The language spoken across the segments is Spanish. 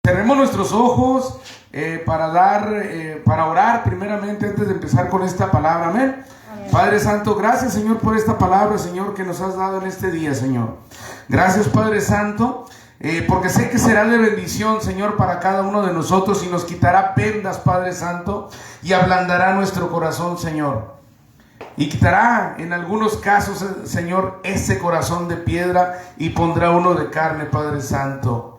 Cerremos nuestros ojos para orar primeramente antes de empezar con esta palabra. Amén. Amén. Padre Santo, gracias, Señor, por esta palabra, Señor, que nos has dado en este día, Señor. Gracias, Padre Santo, porque sé que será de bendición, Señor, para cada uno de nosotros y nos quitará vendas, Padre Santo, y ablandará nuestro corazón, Señor. Y quitará en algunos casos, Señor, ese corazón de piedra y pondrá uno de carne, Padre Santo.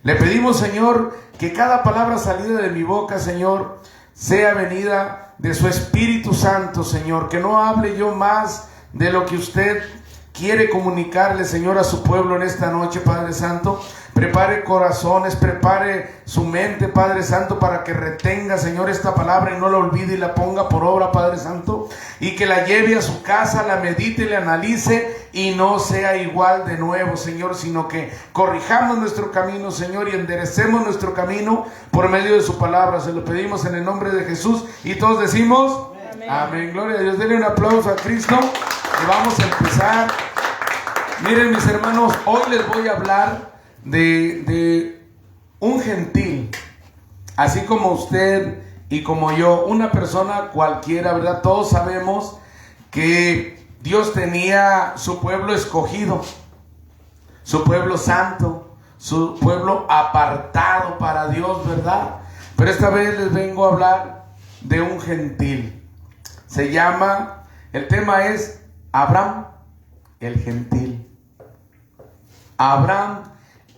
Le pedimos, Señor, que cada palabra salida de mi boca, Señor, sea venida de su Espíritu Santo, Señor. Que no hable yo más de lo que usted quiere comunicarle, Señor, a su pueblo en esta noche, Padre Santo. Prepare corazones, prepare su mente, Padre Santo, para que retenga, Señor, esta palabra y no la olvide y la ponga por obra, Padre Santo. Y que la lleve a su casa, la medite, la analice y no sea igual de nuevo, Señor, sino que corrijamos nuestro camino, Señor, y enderecemos nuestro camino por medio de su palabra. Se lo pedimos en el nombre de Jesús y todos decimos amén. Amén. Gloria a Dios. Denle un aplauso a Cristo y vamos a empezar. Miren, mis hermanos, hoy les voy a hablar de un gentil, así como usted y como yo, una persona cualquiera, ¿verdad? Todos sabemos que Dios tenía su pueblo escogido, su pueblo santo, su pueblo apartado para Dios, ¿verdad? Pero esta vez les vengo a hablar de un gentil. El tema es Abraham el gentil. Abraham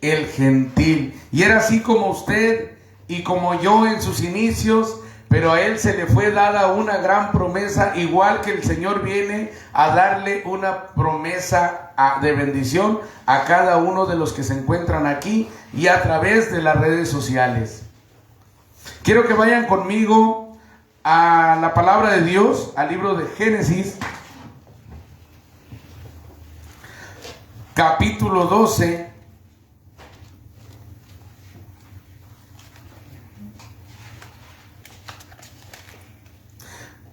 el gentil. Y era así como usted y como yo en sus inicios, pero a él se le fue dada una gran promesa, igual que el Señor viene a darle una promesa de bendición a cada uno de los que se encuentran aquí y a través de las redes sociales. Quiero que vayan conmigo a la palabra de Dios, al libro de Génesis, capítulo 12.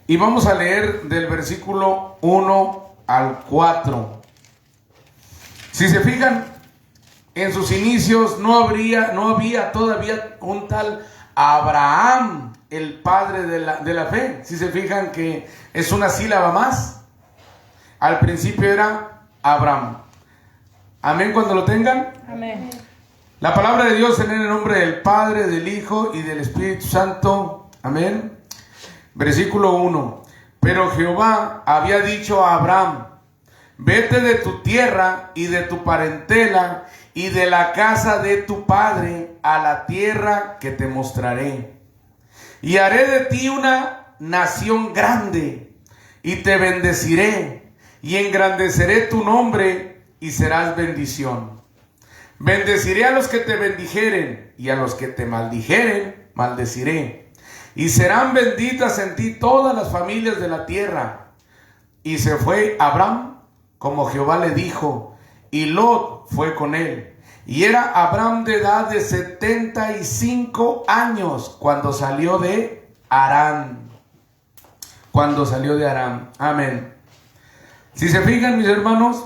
Y vamos a leer del versículo 1 al 4. Si se fijan, en sus inicios no había todavía un tal Abraham, el padre de la fe. Si se fijan que es una sílaba más. Al principio era Abraham. Amén cuando lo tengan. Amén. La palabra de Dios en el nombre del Padre, del Hijo y del Espíritu Santo. Amén. Versículo 1. Pero Jehová había dicho a Abraham: vete de tu tierra y de tu parentela y de la casa de tu padre a la tierra que te mostraré. Y haré de ti una nación grande y te bendeciré y engrandeceré tu nombre y serás bendición. Bendeciré a los que te bendijeren y a los que te maldijeren maldeciré. Y serán benditas en ti todas las familias de la tierra. Y se fue Abraham como Jehová le dijo, y Lot fue con él. Y era Abraham de edad de 75 años cuando salió de Harán. Amén. Si se fijan, mis hermanos,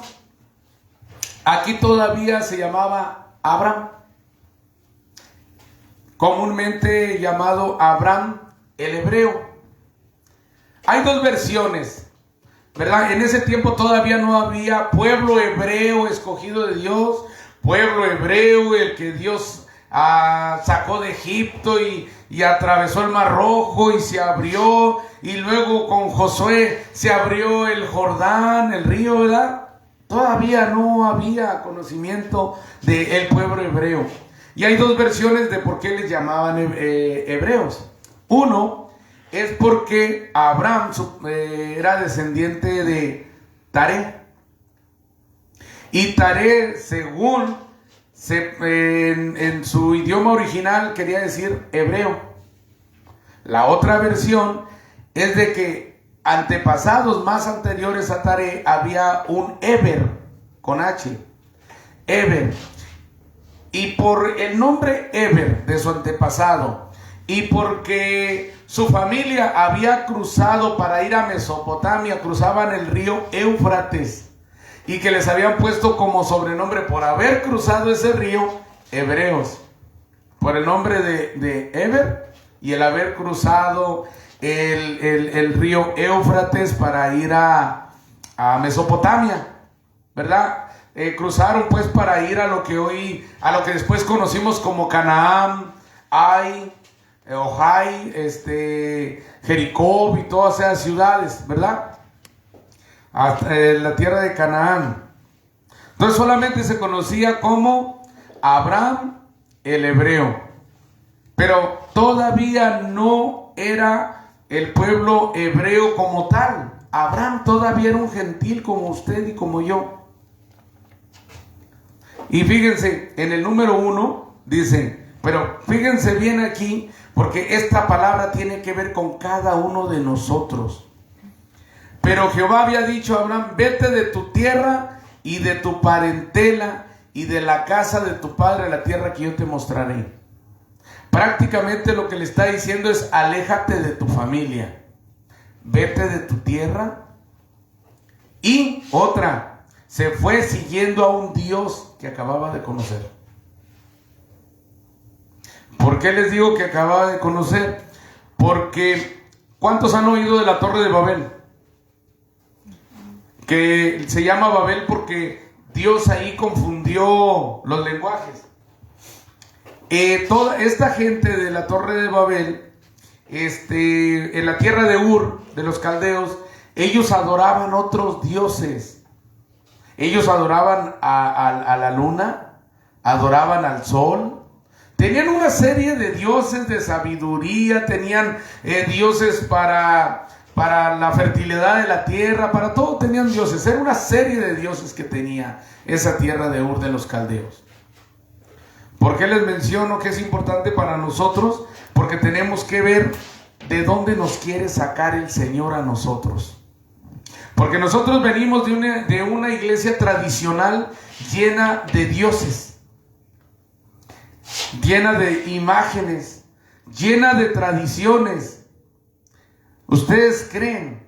aquí todavía se llamaba Abraham, comúnmente llamado Abraham el hebreo. Hay dos versiones, ¿verdad? En ese tiempo todavía no había pueblo hebreo escogido de Dios, pueblo hebreo el que Dios sacó de Egipto y atravesó el Mar Rojo y se abrió, y luego con Josué se abrió el Jordán, el río, ¿verdad? Todavía no había conocimiento del pueblo hebreo. Y hay dos versiones de por qué les llamaban hebreos. Uno es porque Abraham era descendiente de Taré. Y Taré, según en su idioma original, quería decir hebreo. La otra versión es de que antepasados más anteriores a Taré había un Eber, con H. Eber. Y por el nombre Eber de su antepasado, y porque su familia había cruzado para ir a Mesopotamia, cruzaban el río Éufrates, y que les habían puesto como sobrenombre por haber cruzado ese río, hebreos. por el nombre de Eber, y el haber cruzado el río Éufrates para ir a Mesopotamia, ¿verdad? Cruzaron pues para ir a lo que después conocimos como Canaán, Ojai, Jericó y todas esas ciudades, ¿verdad? Hasta la tierra de Canaán. Entonces solamente se conocía como Abraham el hebreo, pero todavía no era el pueblo hebreo como tal. Abraham todavía era un gentil como usted y como yo. Y fíjense, en el número 1 dice, pero fíjense bien aquí, porque esta palabra tiene que ver con cada uno de nosotros. Pero Jehová había dicho a Abraham, vete de tu tierra y de tu parentela y de la casa de tu padre a la tierra que yo te mostraré. Prácticamente lo que le está diciendo es, aléjate de tu familia, vete de tu tierra. Y otra, se fue siguiendo a un Dios que acababa de conocer. ¿Por qué les digo que acababa de conocer? Porque ¿cuántos han oído de la Torre de Babel? Que se llama Babel porque Dios ahí confundió los lenguajes. Toda esta gente de la Torre de Babel, en la tierra de Ur, de los caldeos, ellos adoraban otros dioses. Ellos adoraban a la luna, adoraban al sol. Tenían una serie de dioses de sabiduría, tenían dioses para la fertilidad de la tierra, para todo tenían dioses. Era una serie de dioses que tenía esa tierra de Ur de los caldeos. ¿Por qué les menciono que es importante para nosotros? Porque tenemos que ver de dónde nos quiere sacar el Señor a nosotros. Porque nosotros venimos de una iglesia tradicional llena de dioses, llena de imágenes, llena de tradiciones. ¿Ustedes creen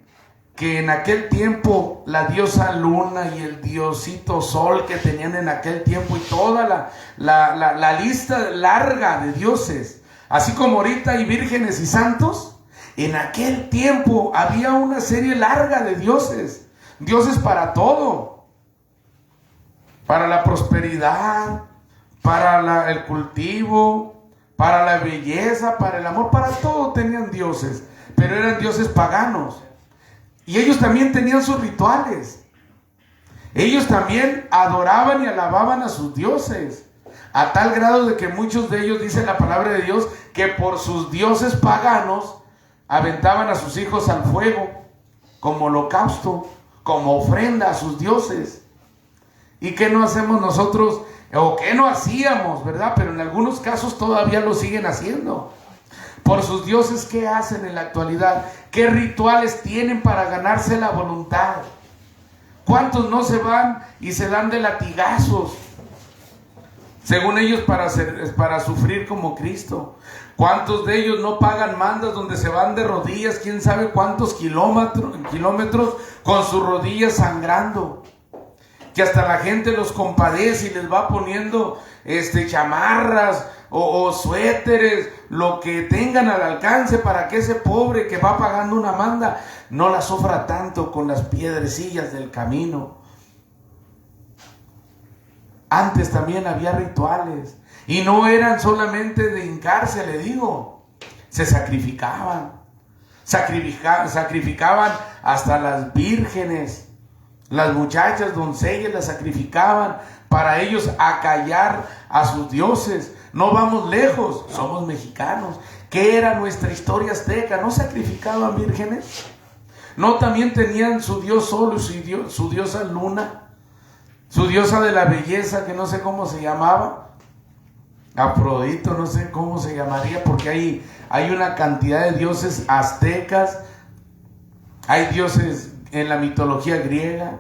que en aquel tiempo la diosa luna y el diosito sol que tenían en aquel tiempo y toda la lista larga de dioses, así como ahorita hay vírgenes y santos? En aquel tiempo había una serie larga de dioses, dioses para todo, para la prosperidad, para el cultivo, para la belleza, para el amor, para todo tenían dioses, pero eran dioses paganos. Y ellos también tenían sus rituales. Ellos también adoraban y alababan a sus dioses, a tal grado de que muchos de ellos, dice la palabra de Dios, que por sus dioses paganos aventaban a sus hijos al fuego como holocausto, como ofrenda a sus dioses. ¿Y qué no hacemos nosotros? O qué no hacíamos, ¿verdad? Pero en algunos casos todavía lo siguen haciendo. Por sus dioses, ¿qué hacen en la actualidad? ¿Qué rituales tienen para ganarse la voluntad? ¿Cuántos no se van y se dan de latigazos, según ellos, para sufrir como Cristo? ¿Cuántos de ellos no pagan mandas donde se van de rodillas, quién sabe cuántos kilómetros con sus rodillas sangrando? Que hasta la gente los compadece y les va poniendo chamarras o suéteres, lo que tengan al alcance, para que ese pobre que va pagando una manda no la sufra tanto con las piedrecillas del camino. Antes también había rituales. Y no eran solamente de hincarse, le digo. Se sacrificaban. Sacrificaban hasta las vírgenes. Las muchachas, doncellas, las sacrificaban para ellos acallar a sus dioses. No vamos lejos, somos mexicanos. ¿Qué era nuestra historia azteca? ¿No sacrificaban vírgenes? ¿No también tenían su dios sol y su diosa luna? Su diosa de la belleza, que no sé cómo se llamaba. Afrodito, no sé cómo se llamaría, porque hay una cantidad de dioses aztecas. Hay dioses en la mitología griega.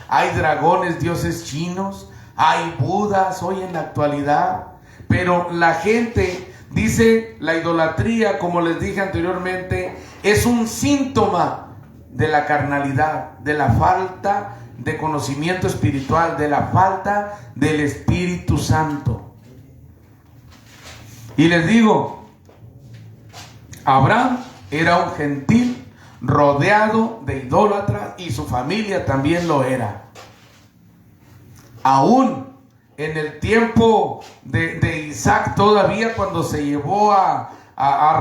Hay dragones, dioses chinos. Hay budas hoy en la actualidad. Pero la gente dice, la idolatría, como les dije anteriormente, es un síntoma de la carnalidad, de la falta de conocimiento espiritual, de la falta del Espíritu Santo. Y les digo, Abraham era un gentil rodeado de idólatras y su familia también lo era. Aún en el tiempo de Isaac, todavía cuando se llevó a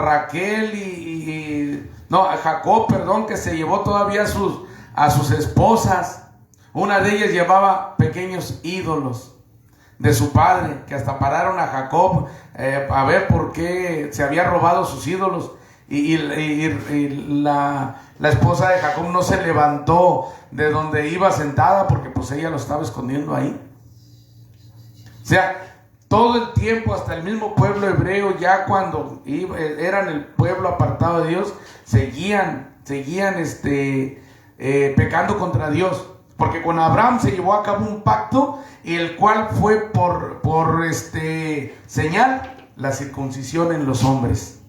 Raquel a Jacob, perdón, que se llevó todavía a sus esposas. Una de ellas llevaba pequeños ídolos de su padre, que hasta pararon a Jacob a ver por qué se había robado sus ídolos. Y la esposa de Jacob no se levantó de donde iba sentada, porque pues ella lo estaba escondiendo ahí. O sea, todo el tiempo, hasta el mismo pueblo hebreo, ya cuando eran el pueblo apartado de Dios, seguían pecando contra Dios. Porque con Abraham se llevó a cabo un pacto, el cual fue por señal la circuncisión en los hombres.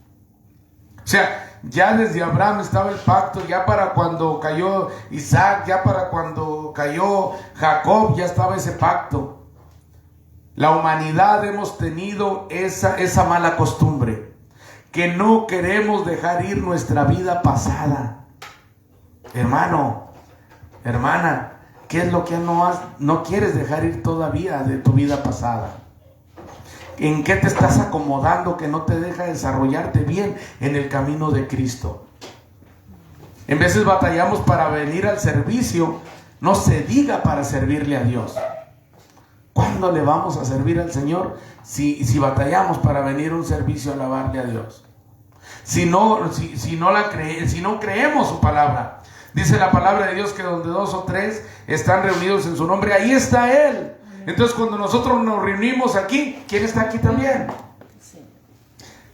O sea, ya desde Abraham estaba el pacto, ya para cuando cayó Isaac, ya para cuando cayó Jacob, ya estaba ese pacto. La humanidad hemos tenido esa mala costumbre, que no queremos dejar ir nuestra vida pasada. Hermano, hermana, ¿qué es lo que no quieres dejar ir todavía de tu vida pasada? ¿En qué te estás acomodando que no te deja desarrollarte bien en el camino de Cristo? En veces batallamos para venir al servicio, no se diga para servirle a Dios. ¿Cuándo le vamos a servir al Señor si batallamos para venir a un servicio a alabarle a Dios? Si no creemos su palabra. Dice la palabra de Dios que donde 2 o 3 están reunidos en su nombre, ahí está Él. Entonces cuando nosotros nos reunimos aquí, ¿quién está aquí también?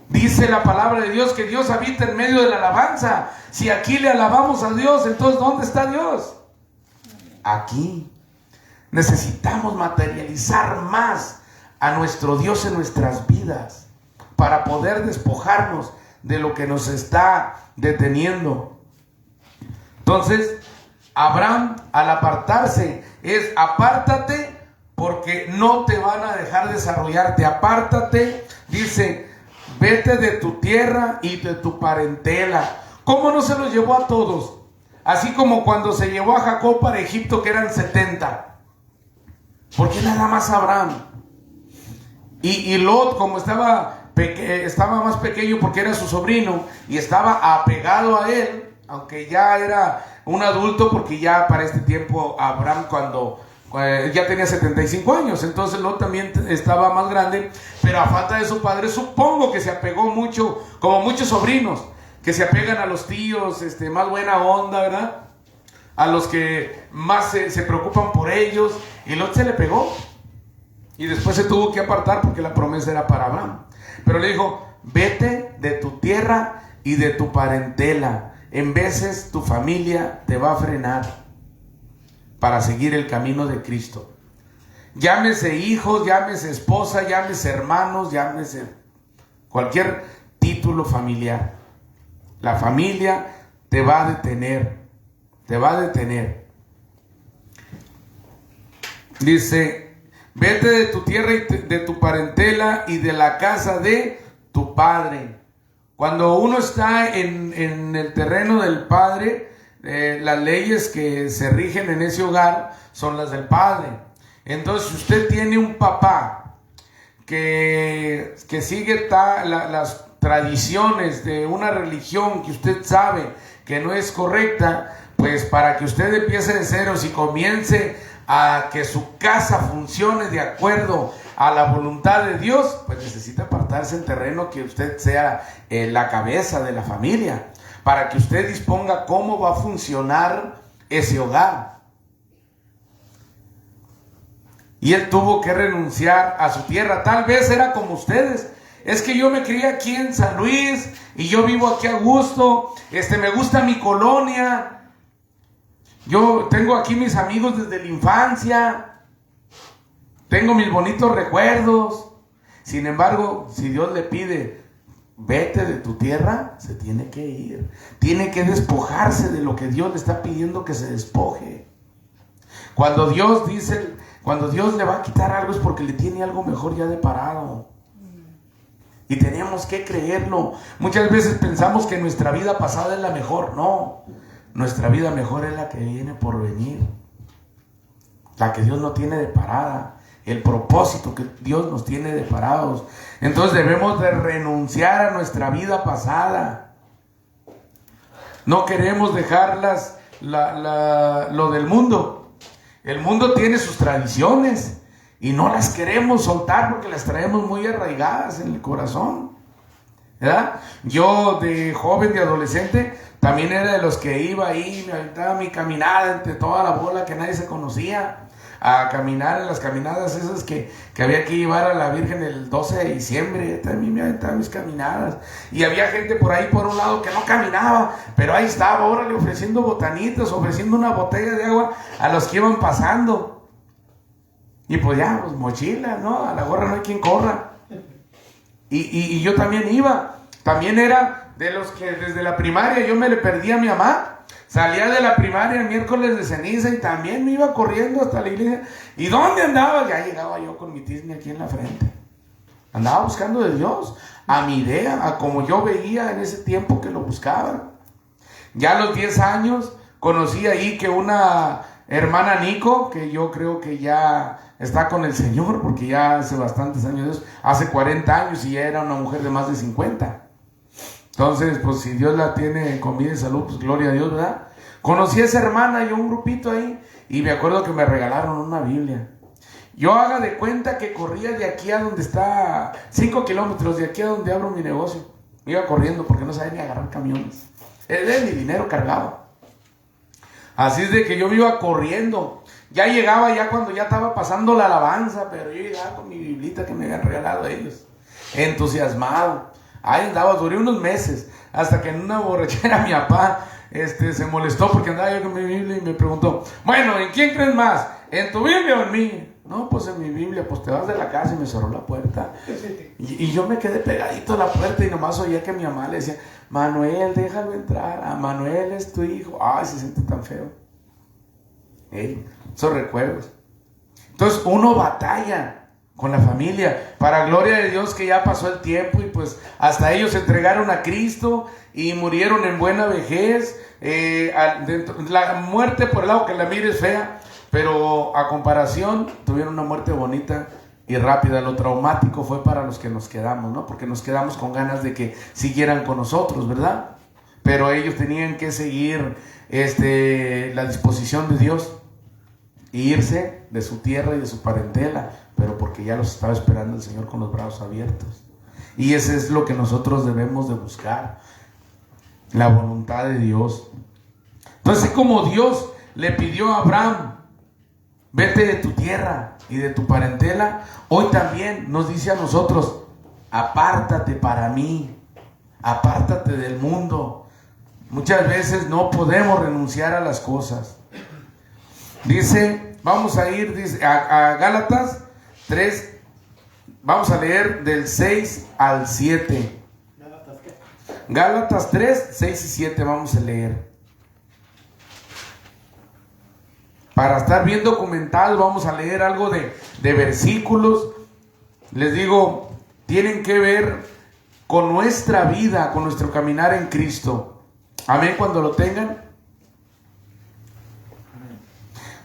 Dice la palabra de Dios que Dios habita en medio de la alabanza. Si aquí le alabamos a Dios, entonces ¿dónde está Dios? Aquí. Necesitamos materializar más a nuestro Dios en nuestras vidas para poder despojarnos de lo que nos está deteniendo. Entonces, Abraham, al apartarse, apártate porque no te van a dejar desarrollarte. Apártate, dice, vete de tu tierra y de tu parentela. ¿Cómo no se los llevó a todos? Así como cuando se llevó a Jacob para Egipto, que eran 70. ¿Por qué nada más Abraham? Y Lot, como estaba más pequeño porque era su sobrino y estaba apegado a él, aunque ya era un adulto, porque ya para este tiempo Abraham ya tenía 75 años, entonces Lot también estaba más grande, pero a falta de su padre, supongo que se apegó mucho, como muchos sobrinos, que se apegan a los tíos, más buena onda, ¿verdad? A los que más se preocupan por ellos, y Lot se le pegó, y después se tuvo que apartar porque la promesa era para Abraham, pero le dijo, vete de tu tierra y de tu parentela. En veces tu familia te va a frenar para seguir el camino de Cristo. Llámese hijos, llámese esposa, llámese hermanos, llámese cualquier título familiar. La familia te va a detener, te va a detener. Dice, vete de tu tierra y de tu parentela y de la casa de tu padre. Cuando uno está en el terreno del padre, las leyes que se rigen en ese hogar son las del padre. Entonces, si usted tiene un papá que sigue las tradiciones de una religión que usted sabe que no es correcta, pues para que usted empiece de ceros y comience a que su casa funcione de acuerdo a la voluntad de Dios, pues necesita apartarse en terreno que usted sea la cabeza de la familia, para que usted disponga cómo va a funcionar ese hogar. Y él tuvo que renunciar a su tierra. Tal vez era como ustedes. Es que yo me crié aquí en San Luis y yo vivo aquí a gusto. Me gusta mi colonia. Yo tengo aquí mis amigos desde la infancia. Tengo mis bonitos recuerdos. Sin embargo, si Dios le pide, vete de tu tierra, se tiene que ir. Tiene que despojarse de lo que Dios le está pidiendo que se despoje. Cuando Dios le va a quitar algo es porque le tiene algo mejor ya deparado. Y tenemos que creerlo. Muchas veces pensamos que nuestra vida pasada es la mejor. No, nuestra vida mejor es la que viene por venir. La que Dios no tiene de parada. El propósito que Dios nos tiene de parados. Entonces debemos de renunciar a nuestra vida pasada. No queremos dejarlas lo del mundo. El mundo tiene sus tradiciones. Y no las queremos soltar porque las traemos muy arraigadas en el corazón, ¿verdad? Yo de joven, de adolescente, también era de los que iba ahí, me aventaba mi caminada entre toda la bola que nadie se conocía, a caminar en las caminadas esas que había que llevar a la Virgen el 12 de diciembre. También me aventaba mis caminadas. Y había gente por ahí por un lado que no caminaba, pero ahí estaba, órale, ofreciendo botanitas, ofreciendo una botella de agua a los que iban pasando. Y pues ya, pues mochila, ¿no? A la gorra no hay quien corra. Y yo también iba. También era de los que desde la primaria yo me le perdí a mi mamá. Salía de la primaria el miércoles de ceniza y también me iba corriendo hasta la iglesia. ¿Y dónde andaba? Ya llegaba yo con mi tizne aquí en la frente. Andaba buscando de Dios, a mi idea, a como yo veía en ese tiempo que lo buscaban. Ya a los 10 años conocí ahí que una hermana Nico, que yo creo que ya está con el Señor, porque ya hace bastantes años, hace 40 años y ya era una mujer de más de 50. Entonces, pues si Dios la tiene con vida y salud, pues gloria a Dios, ¿verdad? Conocí a esa hermana y un grupito ahí, y me acuerdo que me regalaron una Biblia. Yo haga de cuenta que corría de aquí a donde está, 5 kilómetros de aquí a donde abro mi negocio. Me iba corriendo porque no sabía ni agarrar camiones. Era mi dinero cargado. Así es de que yo me iba corriendo. Ya llegaba ya cuando ya estaba pasando la alabanza, pero yo llegaba con mi biblita que me habían regalado ellos. Entusiasmado. Ahí andaba, duré unos meses, hasta que en una borrachera mi papá se molestó porque andaba yo con mi Biblia y me preguntó, bueno, ¿en quién crees más? ¿En tu Biblia o en mí? No, pues en mi Biblia. Pues te vas de la casa y me cerró la puerta. Y yo me quedé pegadito a la puerta y nomás oía que mi mamá le decía, Manuel, déjalo entrar, a Manuel es tu hijo. Ay, se siente tan feo. Esos recuerdos. Entonces uno batalla con la familia, para gloria de Dios que ya pasó el tiempo y pues hasta ellos se entregaron a Cristo y murieron en buena vejez. La muerte, por el lado que la mires fea, pero a comparación tuvieron una muerte bonita y rápida. Lo traumático fue para los que nos quedamos, ¿no? Porque nos quedamos con ganas de que siguieran con nosotros, ¿verdad? Pero ellos tenían que seguir la disposición de Dios e irse de su tierra y de su parentela, pero porque ya los estaba esperando el Señor con los brazos abiertos. Y ese es lo que nosotros debemos de buscar, la voluntad de Dios. Entonces, como Dios le pidió a Abraham, vete de tu tierra y de tu parentela, hoy también nos dice a nosotros, apártate para mí, apártate del mundo. Muchas veces no podemos renunciar a las cosas. Dice, vamos a ir a Gálatas 3, vamos a leer del 6 al 7. Gálatas 3, 6 y 7 vamos a leer. Para estar bien documentados vamos a leer algo de versículos. Les digo, tienen que ver con nuestra vida, con nuestro caminar en Cristo. Amén, cuando lo tengan.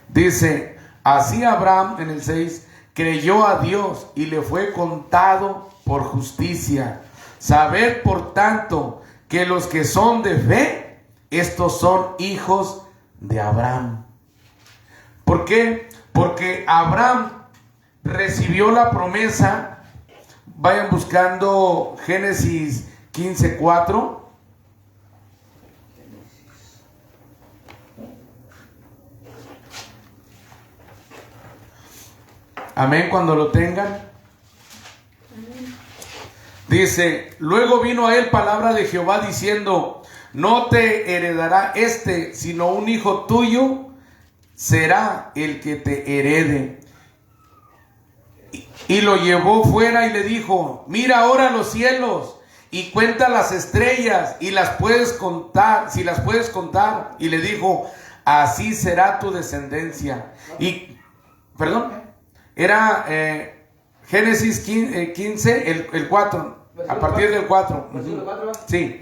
Dice, así Abraham en el 6 creyó a Dios y le fue contado por justicia. Sabed por tanto que los que son de fe, estos son hijos de Abraham. ¿Por qué? Porque Abraham recibió la promesa. Vayan buscando Génesis 15:4. Amén, cuando lo tengan. Dice, luego vino a él palabra de Jehová diciendo, no te heredará sino un hijo tuyo será el que te herede. Y lo llevó fuera y le dijo, mira ahora los cielos y cuenta las estrellas y las puedes contar, si las puedes contar. Y le dijo, así será tu descendencia. Y, perdón, era Génesis 15, el 4. A partir del 4. Sí.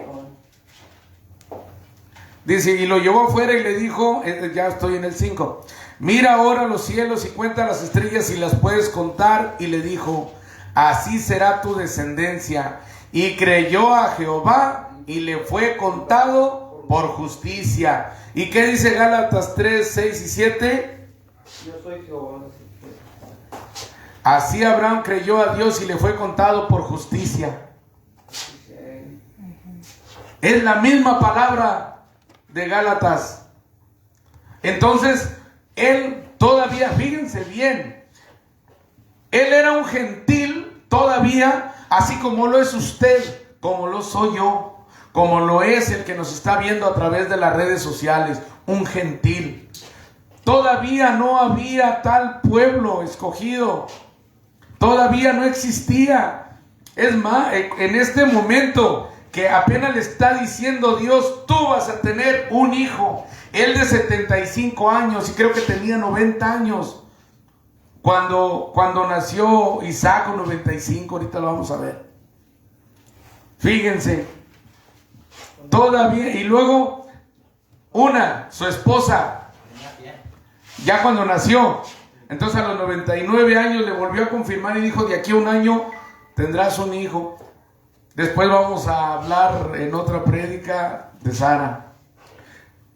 Dice, y lo llevó afuera y le dijo, ya estoy en el 5. Mira ahora los cielos y cuenta las estrellas si las puedes contar. Y le dijo, así será tu descendencia. Y creyó a Jehová y le fue contado por justicia. ¿Y qué dice Gálatas 3, 6 y 7? Yo soy Jehová. Así Abraham creyó a Dios y le fue contado por justicia. Es la misma palabra de Gálatas. Entonces, él todavía, fíjense bien, él era un gentil todavía, así como lo es usted, como lo soy yo, como lo es el que nos está viendo a través de las redes sociales, un gentil. Todavía no había tal pueblo escogido, todavía no existía. Es más, en este momento que apenas le está diciendo Dios, tú vas a tener un hijo. Él de 75 años y creo que tenía 90 años cuando nació Isaac, con 95, ahorita lo vamos a ver. Fíjense, todavía, y luego su esposa, ya cuando nació, entonces a los 99 años le volvió a confirmar y dijo, de aquí a un año tendrás un hijo. Después vamos a hablar en otra prédica de Sara.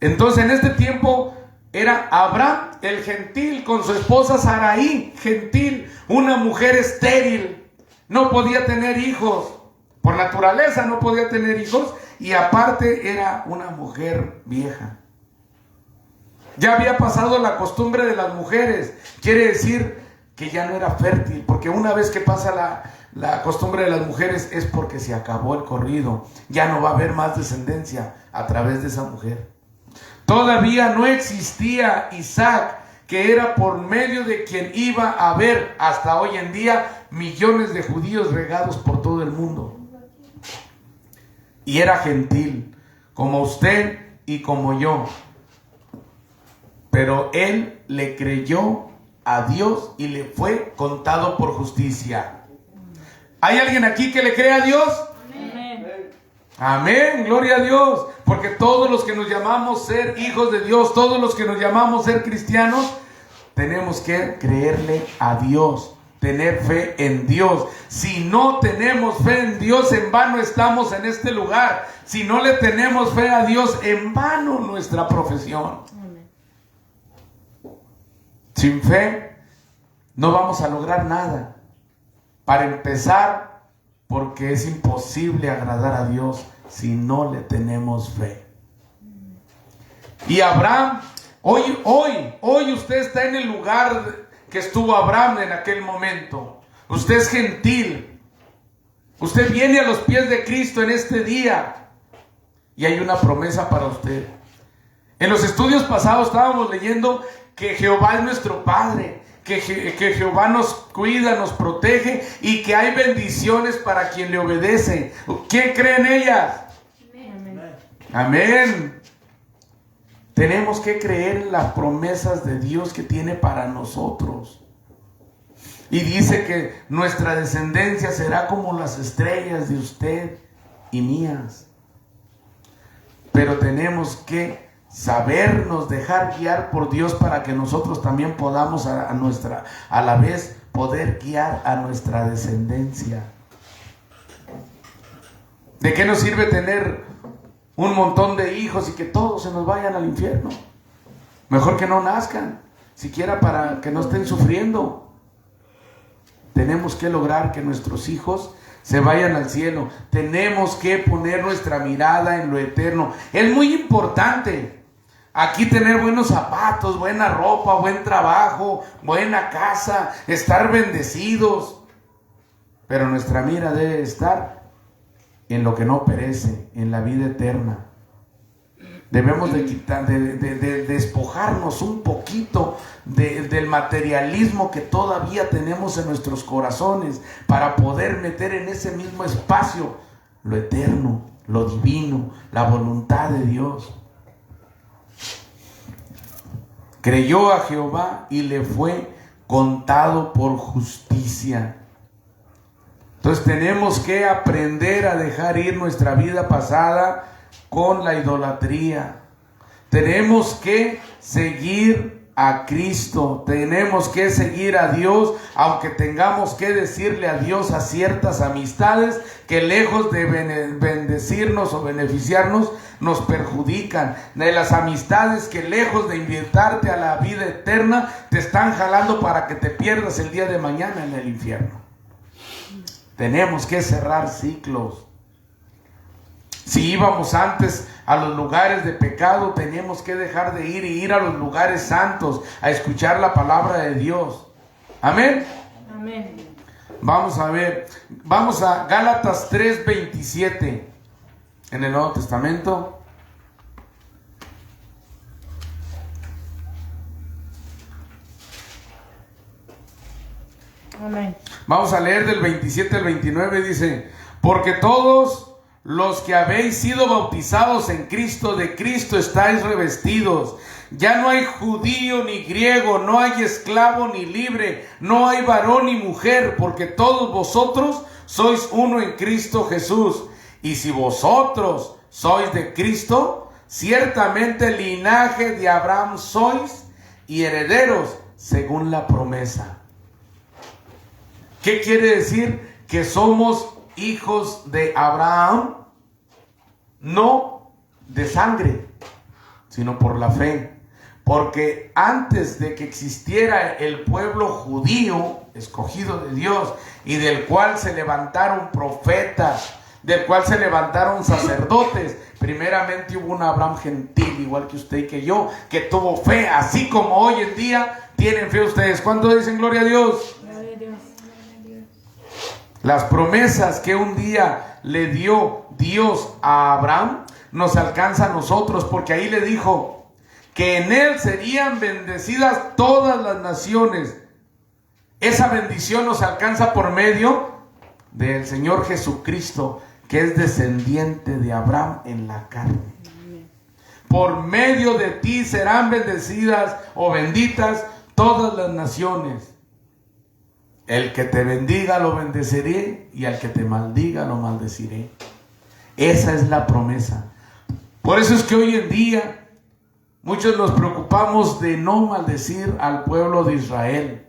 Entonces en este tiempo era Abraham el gentil con su esposa Sarai, gentil, una mujer estéril, no podía tener hijos, por naturaleza no podía tener hijos, y aparte era una mujer vieja. Ya había pasado la costumbre de las mujeres, quiere decir que ya no era fértil, porque una vez que pasa la costumbre de las mujeres es porque se acabó el corrido, ya no va a haber más descendencia a través de esa mujer. Todavía no existía Isaac, que era por medio de quien iba a haber hasta hoy en día millones de judíos regados por todo el mundo. Y era gentil, como usted y como yo. Pero él le creyó a Dios y le fue contado por justicia. ¿Hay alguien aquí que le cree a Dios? Amén, gloria a Dios, porque todos los que nos llamamos ser hijos de Dios, todos los que nos llamamos ser cristianos, tenemos que creerle a Dios, tener fe en Dios. Si no tenemos fe en Dios, en vano estamos en este lugar. Si no le tenemos fe a Dios, en vano nuestra profesión. Sin fe no vamos a lograr nada. Para empezar, porque es imposible agradar a Dios si no le tenemos fe. Y Abraham, hoy usted está en el lugar que estuvo Abraham en aquel momento. Usted es gentil. Usted viene a los pies de Cristo en este día. Y hay una promesa para usted. En los estudios pasados estábamos leyendo que Jehová es nuestro Padre, que Jehová nos cuida, nos protege y que hay bendiciones para quien le obedece. ¿Quién cree en ellas? Amén. Amén. Tenemos que creer en las promesas de Dios que tiene para nosotros. Y dice que nuestra descendencia será como las estrellas de usted y mías. Pero tenemos que sabernos dejar guiar por Dios para que nosotros también podamos a la vez poder guiar a nuestra descendencia. ¿De qué nos sirve tener un montón de hijos y que todos se nos vayan al infierno? Mejor que no nazcan, siquiera para que no estén sufriendo. Tenemos que lograr que nuestros hijos se vayan al cielo. Tenemos que poner nuestra mirada en lo eterno. Es muy importante aquí tener buenos zapatos, buena ropa, buen trabajo, buena casa, estar bendecidos. Pero nuestra mira debe estar en lo que no perece, en la vida eterna. Debemos de despojarnos un poquito del materialismo que todavía tenemos en nuestros corazones para poder meter en ese mismo espacio lo eterno, lo divino, la voluntad de Dios. Creyó a Jehová y le fue contado por justicia. Entonces tenemos que aprender a dejar ir nuestra vida pasada con la idolatría. Tenemos que seguir a Cristo, tenemos que seguir a Dios, aunque tengamos que decirle adiós a ciertas amistades que lejos de bendecirnos o beneficiarnos, nos perjudican. De las amistades que lejos de invitarte a la vida eterna, te están jalando para que te pierdas el día de mañana en el infierno. Tenemos que cerrar ciclos. Si íbamos antes a los lugares de pecado, tenemos que dejar de ir y ir a los lugares santos a escuchar la palabra de Dios. Amén. Amén. Vamos a ver, vamos a Gálatas 3:27 en el Nuevo Testamento. Amén. Vamos a leer del 27 al 29, dice: porque todos los que habéis sido bautizados en Cristo, de Cristo estáis revestidos. Ya no hay judío ni griego, no hay esclavo ni libre, no hay varón ni mujer, porque todos vosotros sois uno en Cristo Jesús. Y si vosotros sois de Cristo, ciertamente linaje de Abraham sois y herederos según la promesa. ¿Qué quiere decir? Que somos hijos de Abraham, no de sangre, sino por la fe. Porque antes de que existiera el pueblo judío, escogido de Dios, y del cual se levantaron profetas, del cual se levantaron sacerdotes, primeramente hubo un Abraham gentil, igual que usted y que yo, que tuvo fe, así como hoy en día tienen fe ustedes. ¿Cuánto dicen gloria a Dios? Gloria a Dios. Las promesas que un día le dio Dios a Abraham nos alcanza a nosotros, porque ahí le dijo que en él serían bendecidas todas las naciones. Esa bendición nos alcanza por medio del Señor Jesucristo, que es descendiente de Abraham en la carne. Por medio de ti serán bendecidas o benditas todas las naciones. El que te bendiga lo bendeciré, y al que te maldiga lo maldeciré. Esa es la promesa. Por eso es que hoy en día muchos nos preocupamos de no maldecir al pueblo de Israel.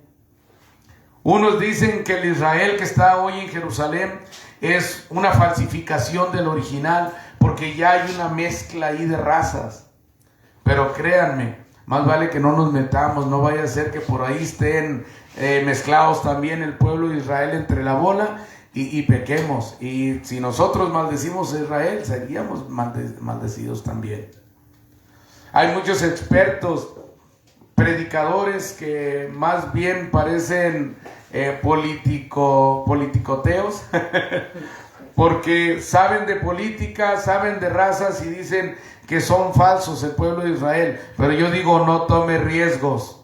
Unos dicen que el Israel que está hoy en Jerusalén es una falsificación del original, porque ya hay una mezcla ahí de razas. Pero créanme, más vale que no nos metamos, no vaya a ser que por ahí estén mezclados también el pueblo de Israel entre la bola y pequemos. Y si nosotros maldecimos a Israel, seríamos maldecidos también. Hay muchos expertos, predicadores que más bien parecen politicoteos, porque saben de política, saben de razas y dicen que son falsos el pueblo de Israel. Pero yo digo, no tome riesgos,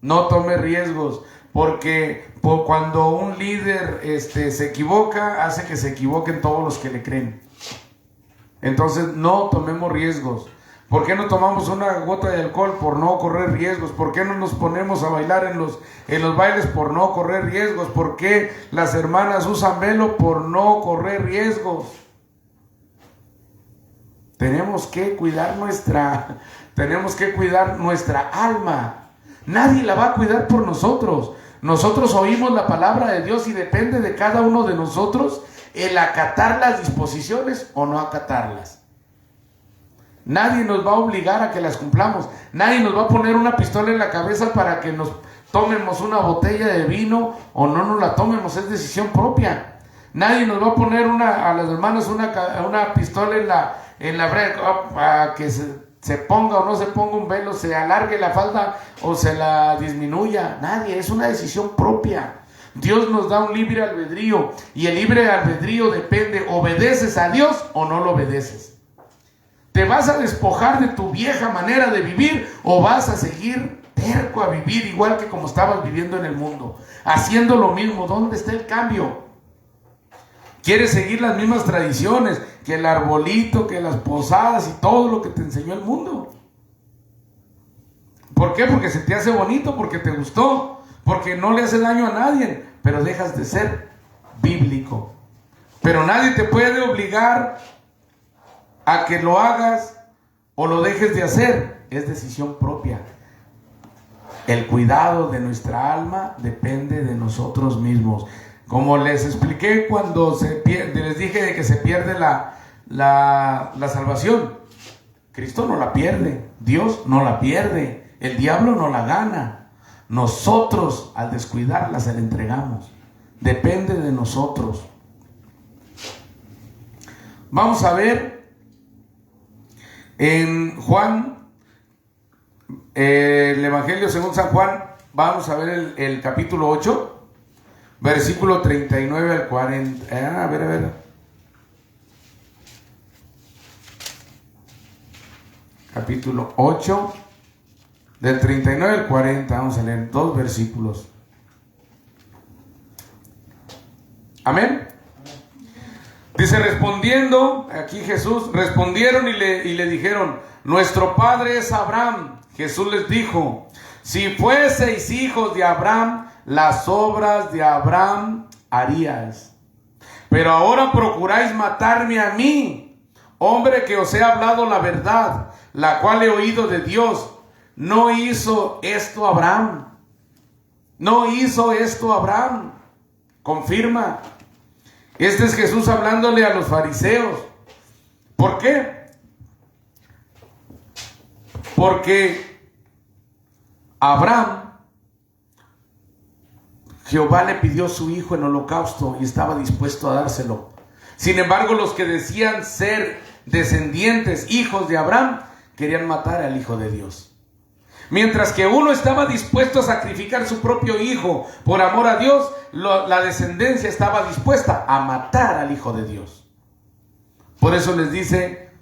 no tome riesgos, porque cuando un líder se equivoca, hace que se equivoquen todos los que le creen. Entonces no tomemos riesgos. ¿Por qué no tomamos una gota de alcohol? Por no correr riesgos. ¿Por qué no nos ponemos a bailar en los bailes? Por no correr riesgos. ¿Por qué las hermanas usan velo? Por no correr riesgos. Tenemos que cuidar nuestra alma. Nadie la va a cuidar por nosotros. Nosotros oímos la palabra de Dios y depende de cada uno de nosotros el acatar las disposiciones o no acatarlas. Nadie nos va a obligar a que las cumplamos. Nadie nos va a poner una pistola en la cabeza para que nos tomemos una botella de vino o no nos la tomemos. Es decisión propia. Nadie nos va a poner a las hermanas una pistola en la para que se ponga o no se ponga un velo, se alargue la falda o se la disminuya. Nadie, es una decisión propia. Dios nos da un libre albedrío y el libre albedrío depende, ¿obedeces a Dios o no lo obedeces? ¿Te vas a despojar de tu vieja manera de vivir o vas a seguir terco a vivir igual que como estabas viviendo en el mundo? Haciendo lo mismo. ¿Dónde está el cambio? ¿Quieres seguir las mismas tradiciones que el arbolito, que las posadas y todo lo que te enseñó el mundo? ¿Por qué? Porque se te hace bonito, porque te gustó, porque no le hace daño a nadie, pero dejas de ser bíblico. Pero nadie te puede obligar a que lo hagas o lo dejes de hacer. Es decisión propia. El cuidado de nuestra alma depende de nosotros mismos. Como les expliqué cuando les dije de que se pierde la salvación. Cristo no la pierde, Dios no la pierde, el diablo no la gana. Nosotros al descuidarla se la entregamos. Depende de nosotros. Vamos a ver en Juan, el Evangelio según San Juan, vamos a ver el capítulo 8, versículo 39 al 40. A ver. Capítulo 8, del 39 al 40. Vamos a leer 2 versículos. Amén. Dice, respondiendo, aquí Jesús, respondieron y le dijeron, nuestro padre es Abraham. Jesús les dijo, si fueseis hijos de Abraham, las obras de Abraham haríais. Pero ahora procuráis matarme a mí, hombre que os he hablado la verdad, la cual he oído de Dios. No hizo esto Abraham. No hizo esto Abraham. Confirma. Este es Jesús hablándole a los fariseos. ¿Por qué? Porque Abraham, Jehová le pidió su hijo en holocausto y estaba dispuesto a dárselo. Sin embargo, los que decían ser descendientes, hijos de Abraham, querían matar al Hijo de Dios. Mientras que uno estaba dispuesto a sacrificar su propio hijo por amor a Dios, la descendencia estaba dispuesta a matar al Hijo de Dios. Por eso les dice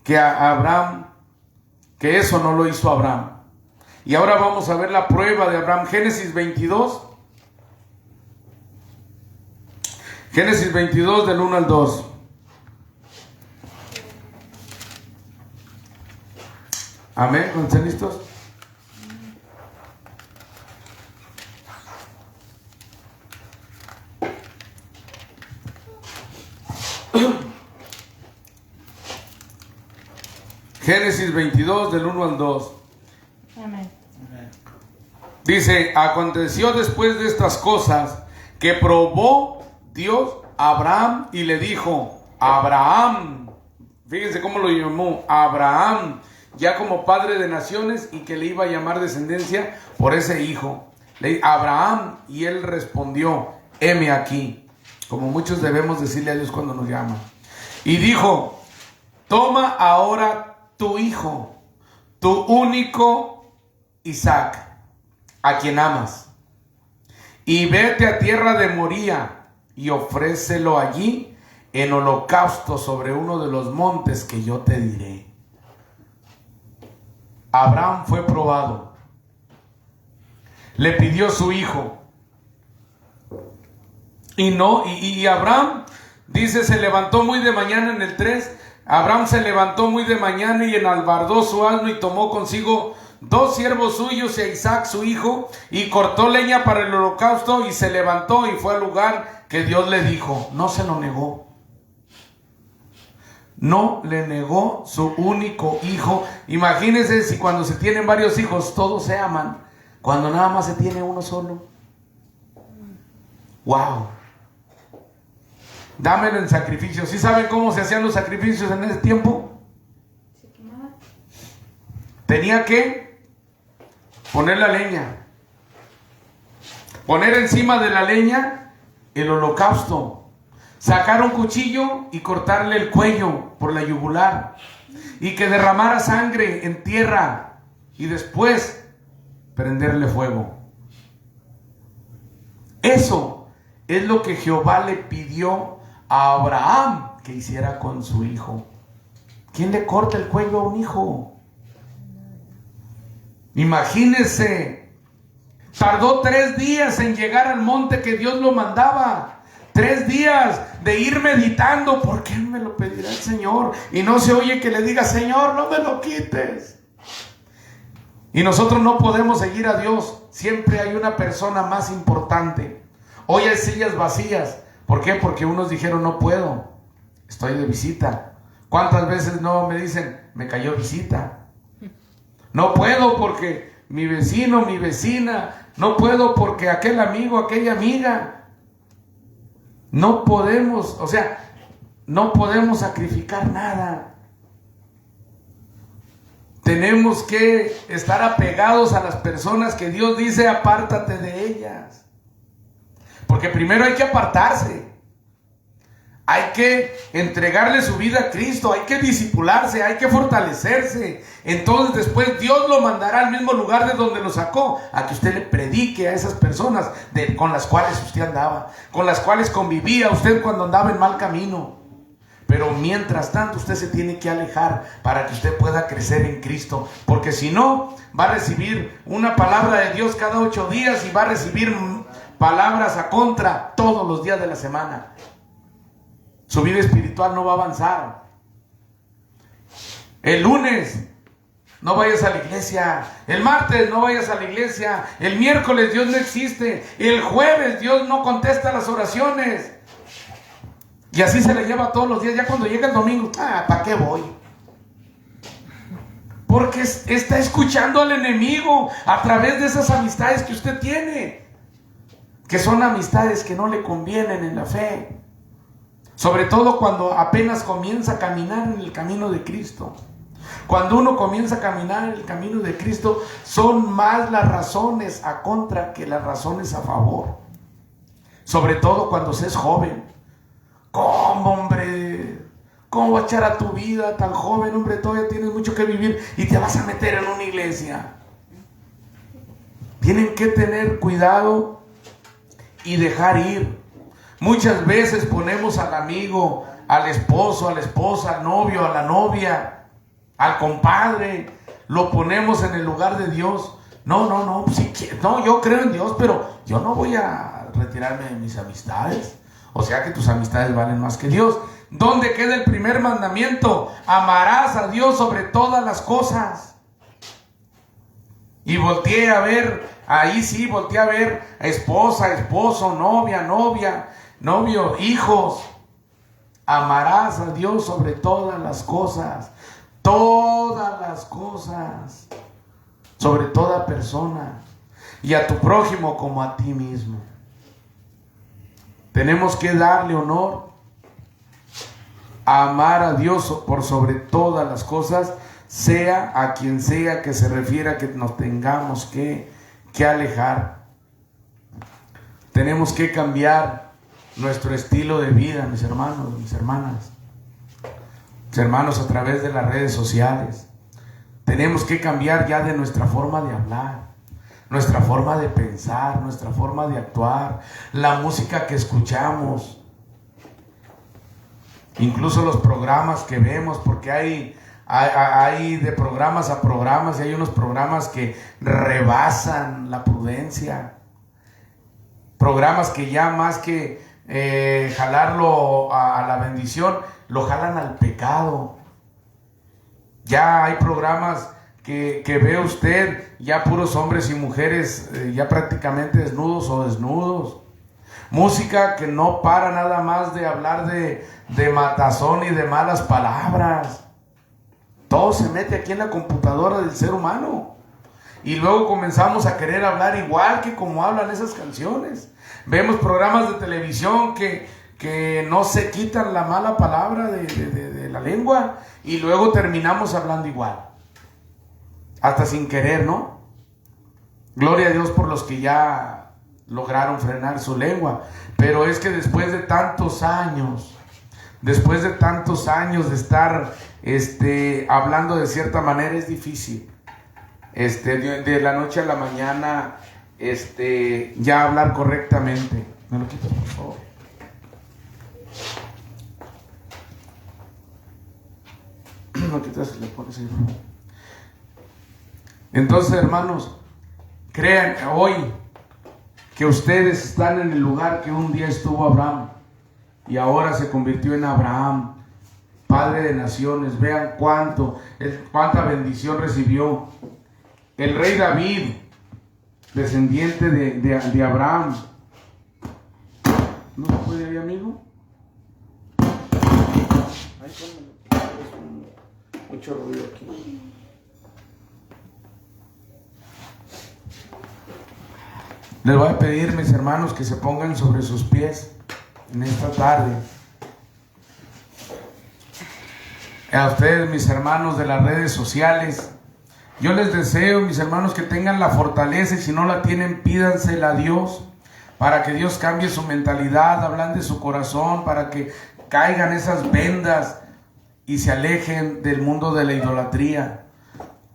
que a Abraham, que eso no lo hizo Abraham. Y ahora vamos a ver la prueba de Abraham. Génesis 22. Génesis 22 del 1 al 2. Amén. ¿Están listos? Génesis 22 del 1 al 2. Amén. Dice, aconteció después de estas cosas que probó Dios a Abraham y le dijo, Abraham, fíjense cómo lo llamó, Abraham, ya como padre de naciones, y que le iba a llamar descendencia por ese hijo. Abraham, y él respondió, heme aquí, como muchos debemos decirle a Dios cuando nos llama. Y dijo, toma ahora tu hijo, tu único Isaac, a quien amas, y vete a tierra de Moría, y ofrécelo allí en holocausto sobre uno de los montes que yo te diré. Abraham fue probado. Le pidió su hijo. Y Abraham, dice, se levantó muy de mañana en el 3. Abraham se levantó muy de mañana y enalbardó su asno y tomó consigo 2 siervos suyos y a Isaac su hijo, y cortó leña para el holocausto y se levantó y fue al lugar que Dios le dijo. No se lo negó. No le negó su único hijo. Imagínense si cuando se tienen varios hijos todos se aman, cuando nada más se tiene uno solo. Wow. Dámelo en sacrificio. ¿Sí saben cómo se hacían los sacrificios en ese tiempo? Tenía que poner la leña, poner encima de la leña el holocausto, sacar un cuchillo y cortarle el cuello por la yugular, y que derramara sangre en tierra, y después prenderle fuego. Eso es lo que Jehová le pidió a Abraham que hiciera con su hijo. ¿Quién le corta el cuello a un hijo? Imagínense. Tardó 3 días en llegar al monte que Dios lo mandaba. 3 días de ir meditando. ¿Por qué me lo pedirá el Señor? Y no se oye que le diga, Señor, no me lo quites. Y nosotros no podemos seguir a Dios. Siempre hay una persona más importante. Hoy hay sillas vacías. ¿Por qué? Porque unos dijeron, no puedo, estoy de visita. ¿Cuántas veces no me dicen, me cayó visita? No puedo porque mi vecino, mi vecina, no puedo porque aquel amigo, aquella amiga. No podemos, o sea, no podemos sacrificar nada. Tenemos que estar apegados a las personas que Dios dice, apártate de ellas. Porque primero hay que apartarse. Hay que entregarle su vida a Cristo, hay que discipularse, hay que fortalecerse. Entonces después Dios lo mandará al mismo lugar de donde lo sacó, a que usted le predique a esas personas con las cuales usted andaba, con las cuales convivía usted cuando andaba en mal camino. Pero mientras tanto usted se tiene que alejar para que usted pueda crecer en Cristo, porque si no, va a recibir una palabra de Dios cada 8 días y va a recibir palabras a contra todos los días de la semana. Su vida espiritual no va a avanzar. El lunes no vayas a la iglesia, el martes no vayas a la iglesia, el miércoles Dios no existe, el jueves Dios no contesta las oraciones. Y así se le lleva todos los días. Ya cuando llega el domingo, ¿para qué voy? Porque está escuchando al enemigo a través de esas amistades que usted tiene, que son amistades que no le convienen en la fe. Sobre todo cuando apenas comienza a caminar en el camino de Cristo. Cuando uno comienza a caminar en el camino de Cristo, son más las razones a contra que las razones a favor. Sobre todo cuando se es joven. ¿Cómo, hombre? ¿Cómo va a echar a tu vida tan joven, hombre? Todavía tienes mucho que vivir y te vas a meter en una iglesia. Tienen que tener cuidado y dejar ir. Muchas veces ponemos al amigo, al esposo, a la esposa, al novio, a la novia, al compadre, lo ponemos en el lugar de Dios. No, sí, no, yo creo en Dios, pero yo no voy a retirarme de mis amistades. O sea que tus amistades valen más que Dios. ¿Dónde queda el primer mandamiento? Amarás a Dios sobre todas las cosas. Y volteé a ver, ahí sí, volteé a ver esposa, esposo, novia, novio, hijos. Amarás a Dios sobre todas las cosas. Todas las cosas. Sobre toda persona. Y a tu prójimo como a ti mismo. Tenemos que darle honor. A amar a Dios por sobre todas las cosas. Sea a quien sea que se refiera que nos tengamos que alejar. Tenemos que cambiar nuestro estilo de vida, mis hermanos, mis hermanas. Mis hermanos, a través de las redes sociales. Tenemos que cambiar ya de nuestra forma de hablar, nuestra forma de pensar, nuestra forma de actuar, la música que escuchamos, incluso los programas que vemos, porque hay de programas a programas y hay unos programas que rebasan la prudencia, programas que ya más que jalarlo a la bendición, lo jalan al pecado. Ya hay programas que ve usted, ya puros hombres y mujeres ya prácticamente desnudos o desnudos. Música que no para nada más de hablar de matazón y de malas palabras. Todo se mete aquí en la computadora del ser humano. Y luego comenzamos a querer hablar igual que como hablan esas canciones. Vemos programas de televisión que no se quitan la mala palabra de la lengua y luego terminamos hablando igual. Hasta sin querer, ¿no? Gloria a Dios por los que ya lograron frenar su lengua. Pero es que después de tantos años de estar hablando de cierta manera es difícil. De la noche a la mañana ya hablar correctamente. ¿Me lo quitas, por favor? ¿Me lo quitas y le pones ahí? Entonces, hermanos, crean hoy que ustedes están en el lugar que un día estuvo Abraham y ahora se convirtió en Abraham, padre de naciones. Vean cuánta bendición recibió el rey David, descendiente de Abraham. ¿No se puede ahí, amigo? Ahí pónmelo. Es mucho ruido aquí. Les voy a pedir, mis hermanos, que se pongan sobre sus pies en esta tarde. A ustedes, mis hermanos de las redes sociales, yo les deseo, mis hermanos, que tengan la fortaleza, y si no la tienen, pídansela a Dios, para que Dios cambie su mentalidad, ablande su corazón, para que caigan esas vendas y se alejen del mundo de la idolatría.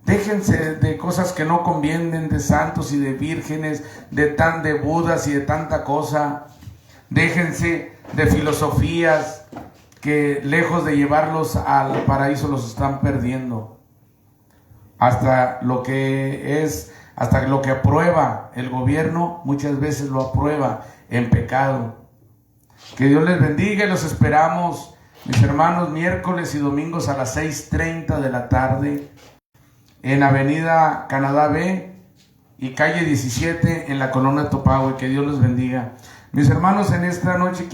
Déjense de cosas que no convienen, de santos y de vírgenes, de budas y de tanta cosa. Déjense de filosofías que lejos de llevarlos al paraíso los están perdiendo. Hasta lo que aprueba el gobierno, muchas veces lo aprueba en pecado. Que Dios les bendiga y los esperamos, mis hermanos, miércoles y domingos a las 6:30 de la tarde en Avenida Canadá B y calle 17 en la colonia Topahue. Que Dios les bendiga. Mis hermanos, en esta noche